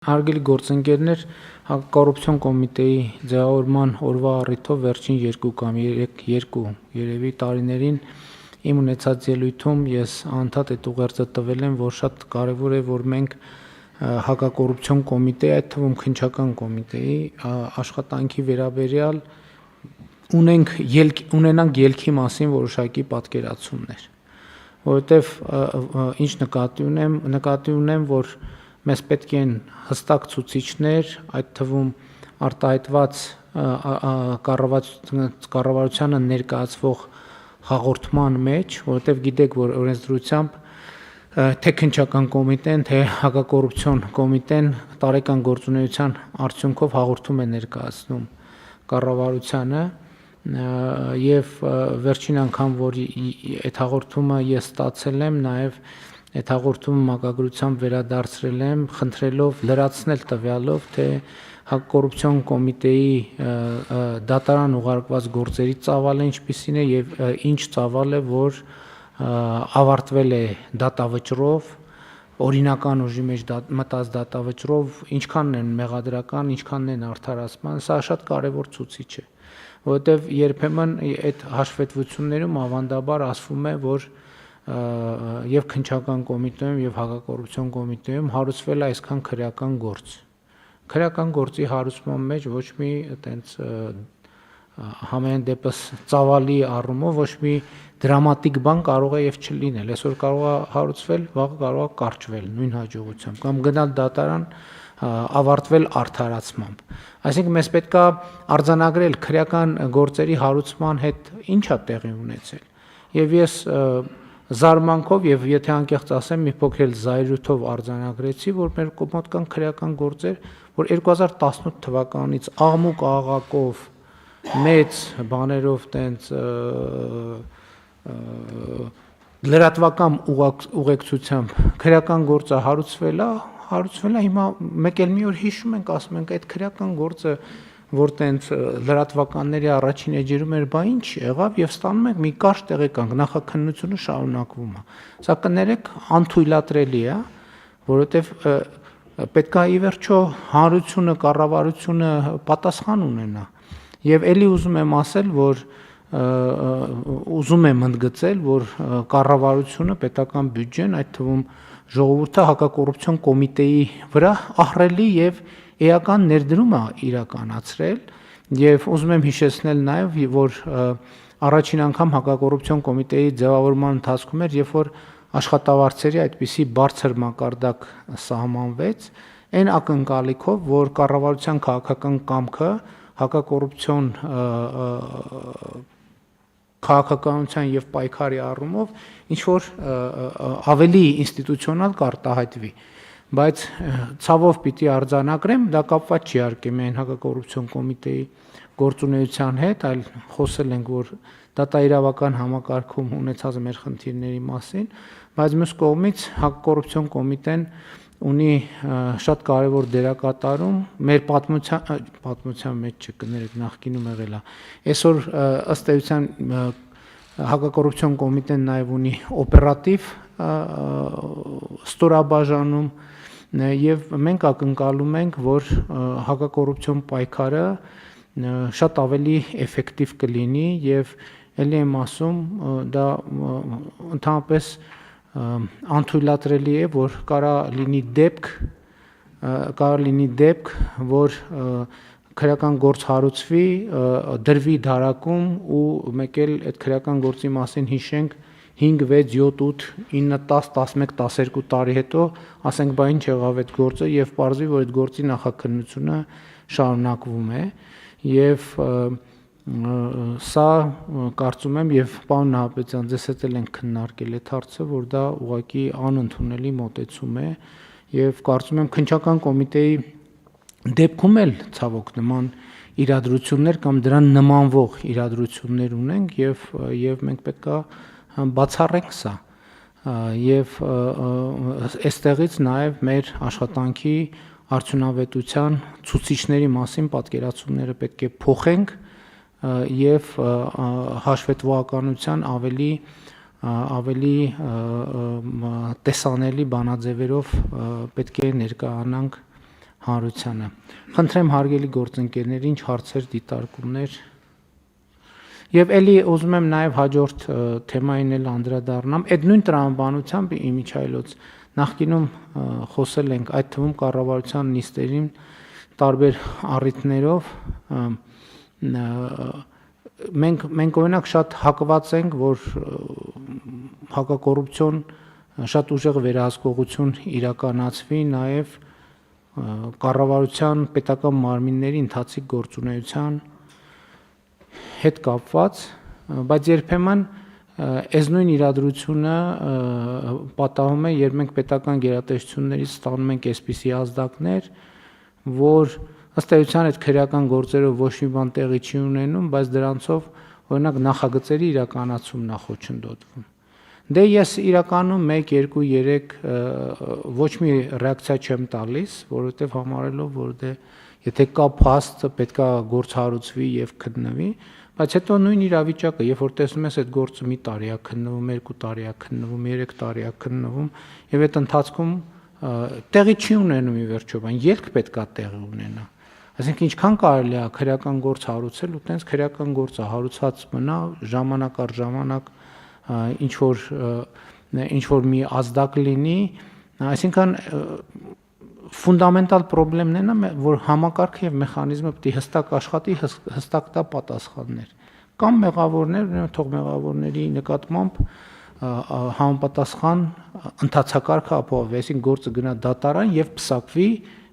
Հարգելի գործընկերներ, Կոռուպցիոն կոմիտեի ձևավորման օրվա առիթով վերջին 2 կամ 3 երևի տարիներին իմ ունեցած ելույթում ես անդադ այդ ուղերձը տվել եմ, որ շատ կարևոր է, որ մենք հակակոռուպցիոն կոմիտեի, այդ թվում քննչական կոմիտեի աշխատանքի վերաբերյալ ունենանք ելքի մասին որոշակի պատկերացումներ, որովհետև ինչ նկատի ունեմ, որ մեզ պետք են հստակ ցուցիչներ, այդ թվում արտահայտված կառավարությանը ներկայացվող հաղորդման մեջ, որովհետև գիտեք, որ օրենսդրությամբ թե քննչական կոմիտեն, թե հակակոռուպցիոն կոմիտեն տարեկան գործունեության արդյունքով հաղորդում է ներկայացնում կառավարությանը եւ վերջին անգամ, որ այդ հաղորդումը ես ստացել եմ, նաեւ այդ հաղորդումը մակագրությամբ վերադարձրել եմ, խնդրելով լրացնել տվյալով, թե հակակոռուպցիոն կոմիտեի դատարան ուղարկված գործերի ծավալը ինչպիսին է եւ ինչ ծավալ է, որ ավարտվել է դատավճռով, օրինական ուժի մեջ մտած դատավճռով, ինչքանն են մեղադրական, ինչքանն են արդարացման, սա շատ կարեւոր ցուցիչ է, որովհետեւ երբեմն այդ հաշվետվություններում ավանդաբար ասվում է, որ եւ քննչական կոմիտեում եւ հակակոռուպցիոն կոմիտեում հարուցվել է այսքան քրեական գործ։ Քրեական գործի հարուցման մեջ ոչ մի այտենց համենայն դեպս ծավալի առումով ոչ մի դրամատիկ բան կարող է եւ չլինել։ Այսօր կարող է հարուցվել, վաղը կարող է կարճվել նույն հաջողությամբ կամ գնալ դատարան ավարտվել արդարացմամբ։ Այսինքն մեզ պետքա արձանագրել քրեական գործերի հարուցման հետ ինչ է տեղի ունեցել։ Եվ ես զարմանքով եւ եթե անկեղծ ասեմ, մի փոքր զայրույթով արձանագրեցի, որ մեր մոտ կան քրեական գործեր, որ 2018 թվականից աղմուկ աղաղակով մեծ բաներով տենց լրատվական ուղեկցությամբ քրեական գործը հարուցվել է, հիմա մեկ էլ մի օր հիշում ենք, ասում ենք այդ քրեական գործը, որ տենց լրատվականների առաջին էջերում էր, բա ինչ եղավ եւ ստանում ենք մի կարճ տեղեկանք, նախաքննությունը շարունակվում է։ Սա կներեք անթույլատրելի է, որովհետեւ պետքա ի վերջո հանրությունը, կառավարությունը պատասխան ունենա։ Եվ ելի ուզում եմ ասել, որ ուզում եմ ընդգծել, որ կառավարությունը, պետական բյուջեն, այդ թվում ժողովուրդը հակակոռուպցիոն կոմիտեի վրա ահռելի եւ էական ներդրում է իրականացրել եւ ուզում եմ հիշեցնել նաեւ, որ առաջին անգամ հակակոռուպցիոն կոմիտեի ձևավորման ընթացքում էր, երբ որ աշխատավարձերի այդպիսի բարձր մակարդակ սահմանվեց, այն ակնկալիքով, որ կառավարության քաղաքական կամքը հակակոռուպցիոն քաղաքականության եւ պայքարի առումով ինչ որ ավելի ինստիտուցիոնալ կարտահայտվի, բայց ցավով պիտի արձանագրեմ, դա կապված չի իհարկե միայն հակակոռուպցիոն կոմիտեի գործունեության հետ, այլ խոսել ենք, որ դատաիրավական համակարգում ունեցած մեր խնդիրների մասին, բայց մյուս կողմից հակակոռուպցիոն կոմիտեն ունի շատ կարևոր դերակատարում մեր պատմության մեջ չկներեք, նախկինում եղել է։ Այսօր ըստ էության հակակոռուպցիոն կոմիտեն նաև ունի օպերատիվ ստորաբաժանում եւ մենք ակնկալում ենք, որ հակակոռուպցիոն պայքարը շատ ավելի էֆեկտիվ կլինի եւ ելի եմ ասում, դա ընդհանրապես անթույլատրելի է, որ կարա լինի դեպք, որ քրեական գործ հարուցվի, դրվի դարակում ու մեկ էլ այդ քրեական գործի մասին հիշենք 5, 6, 7, 8, 9, 10, 11, 12 տարի հետո ասենք, բա ինչ եղավ այդ գործը եւ պարզվի, որ այդ գործի նախաքննությունը շարունակվում է եւ սա կարծում եմ եւ պարոն Նահապետյան, ձեզ հետ էլ ենք քննարկել այդ հարցը, որ դա ուղղակի անընդունելի մոտեցում է եւ կարծում եմ քննչական կոմիտեի դեպքում էլ ցավոք նման իրադրություններ կամ դրան նմանվող իրադրություններ ունենք եւ մենք պետքա բացառենք սա եւ այստեղից նաեւ մեր աշխատանքի արդյունավետության ցուցիչների մասին պատկերացումները պետք է փոխենք եւ հաշվետվողականության ավելի տեսանելի բանաձևերով պետք է ներկայանանք հանրությանը։ Խնդրեմ հարգելի գործընկերներ, ինչ հարցեր, դիտարկումներ։ Եվ ելի ուզում եմ նաև հաջորդ թեմային էլ անդրադառնամ, այդ նույն տրամաբանությամբ իմիջայլոց նախկինում խոսել ենք այդ թվում կառավարության նիստերին տարբեր առիթներով մենք օրինակ շատ հակված ենք, որ հակակոռուպցիոն շատ ուժեղ վերահսկողություն իրականացվի նաև կառավարության պետական մարմինների ընթացիկ գործունեության հետ կապված, բայց երբեմն այս նույն իրադրությունը պատահում է, երբ մենք պետական գերատեսչություններից ստանում ենք այսպիսի ազդակներ, որ ըստ էության այդ քրեական գործերով ոչ մի բան տեղի չի ունենում, բայց դրանցով օրինակ նախագծերի իրականացումն է խոչընդոտվում։ Դե ես իրականում 1, 2, 3 ոչ մի ռեակցիա չեմ տալիս, որովհետև համարելով, որ դե եթե կա փաստ, պետքա գործ հարուցվի եւ քննվի, բայց հետո նույն իրավիճակը, երբ որ տեսնում ես այդ գործը մի տարի է քննվում, 2 տարի է քննվում, 3 տարի է քննվում, եւ այդ ընթացքում տեղի չի ունենում ի վերջո, բան ելք պետքա տեղի ունենա։ Այսինքն ինչքան կարելի է քրեական գործ հարուցել ու տենց քրեական գործը հարուցած մնա ժամանակ առ ժամանակ ինչ որ մի ազդակ լինի, այսինքն ֆունդամենտալ խնդիրն է, որ համակարգը եւ մեխանիզմը պետք է հստակ աշխատի, հստակ տա պատասխաններ։ Կամ մեղավորներ, թող մեղավորների նկատմամբ համապատասխան ընթացակարգը ապահովի, այսինքն գործը գնա դատարան եւ պսակվի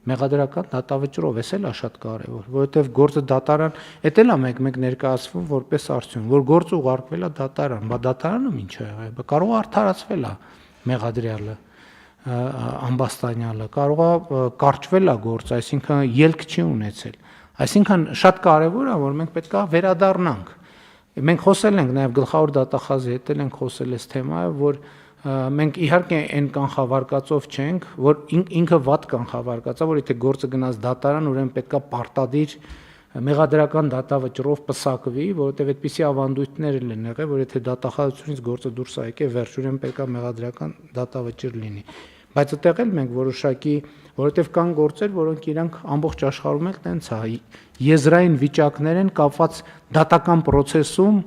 մեղադրական դատավճռով, էս էլ է շատ կարևոր, որովհետեւ գործը դատարան, էդ էլ է մեկ ներկայացվում որպես արդյունք, որ գործը ուղարկվել է դատարան, բա դատարանում ինչ է եղել, կարող է արդարացվել է մեղադրյալը, ամբաստանյալը, կարող է կարճվել է գործը, այսինքն ելք չի ունեցել։ Այսինքն շատ կարևոր է, որ մենք պետք է վերադառնանք։ Մենք խոսել ենք նաև գլխավոր դատախազի հետ ենք խոսել այս թեմայով, որ մենք իհարկե այն կանխավարկածով չենք, որ ինքը վատ կանխավարկած է, որ եթե գործը գնաց դատարան, ուրեմն պետքա պարտադիր մեղադրական դատավճռով պսակվի, որովհետև այդպիսի ավանդույթներ են եղել, որ եթե դատախազությունից գործը դուրս է եկել, վերջ ուրեմն պետքա մեղադրական դատավճիռ լինի։ Բայց այդտեղ էլ մենք որոշակի, որովհետև կան գործեր, որոնք իրանք ամբողջ աշխարհում էլ տենց է, եզրային վիճակներ են կապված դատական process-ում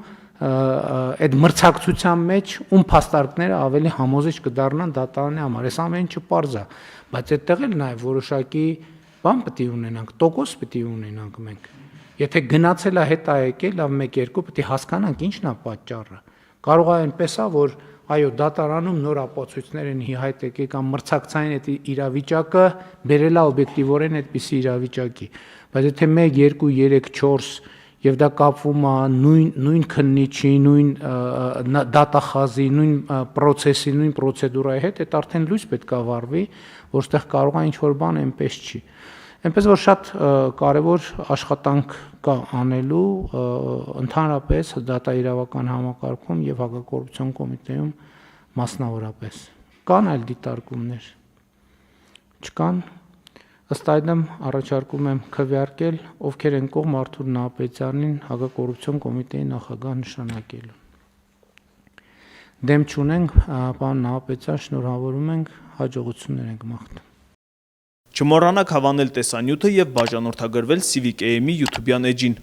այդ մրցակցության մեջ ում փաստարկները ավելի համոզիչ կդառնան դատարանի համար, այս ամեն ինչը պարզ է, բայց այդտեղ էլ նաև որոշակի բան պետք է ունենանք, տոկոս պետք է ունենանք մենք։ Եթե գնացել է հետ է եկել, լավ 1-2 պետք է հասկանանք ինչն է պատճառը։ Կարող է այնպես է, որ այո, դատարանում նոր ապացույցներ են հայտ եկել կամ մրցակցային այդ իրավիճակը բերել է օբյեկտիվորեն այդպիսի իրավիճակի, բայց եթե 1, 2, 3, 4 եւ դա կապվում է նույն քննիչի, նույն դատախազի, նույն process-ի, նույն պրոցեդուրայի հետ, այդ արդեն լույս պետք է վառվի, որտեղ կարող է ինչ-որ բան այնպես չի։ Այնպես որ շատ կարևոր աշխատանք կա անելու ընդհանրապես դատաիրավական համակարգում եւ հակակոռուպցիոն կոմիտեում մասնավորապես։ Կան այլ դիտարկումներ։ Չկան։ Ըստ այդմ առաջարկում եմ քվեարկել, ովքեր են կողմ Արթուր Նահապետյանին հակակոռուպցիոն կոմիտեի նախագահ նշանակելու։ Դեմ չունենք, պարոն Նահապետյան, շնորհավորում ենք, հաջողություններ ենք մաղթում։ Չմոռանաք հավանել տեսանյութը եւ բաժանորդագրվել Civic AM-ի YouTube-յան էջին։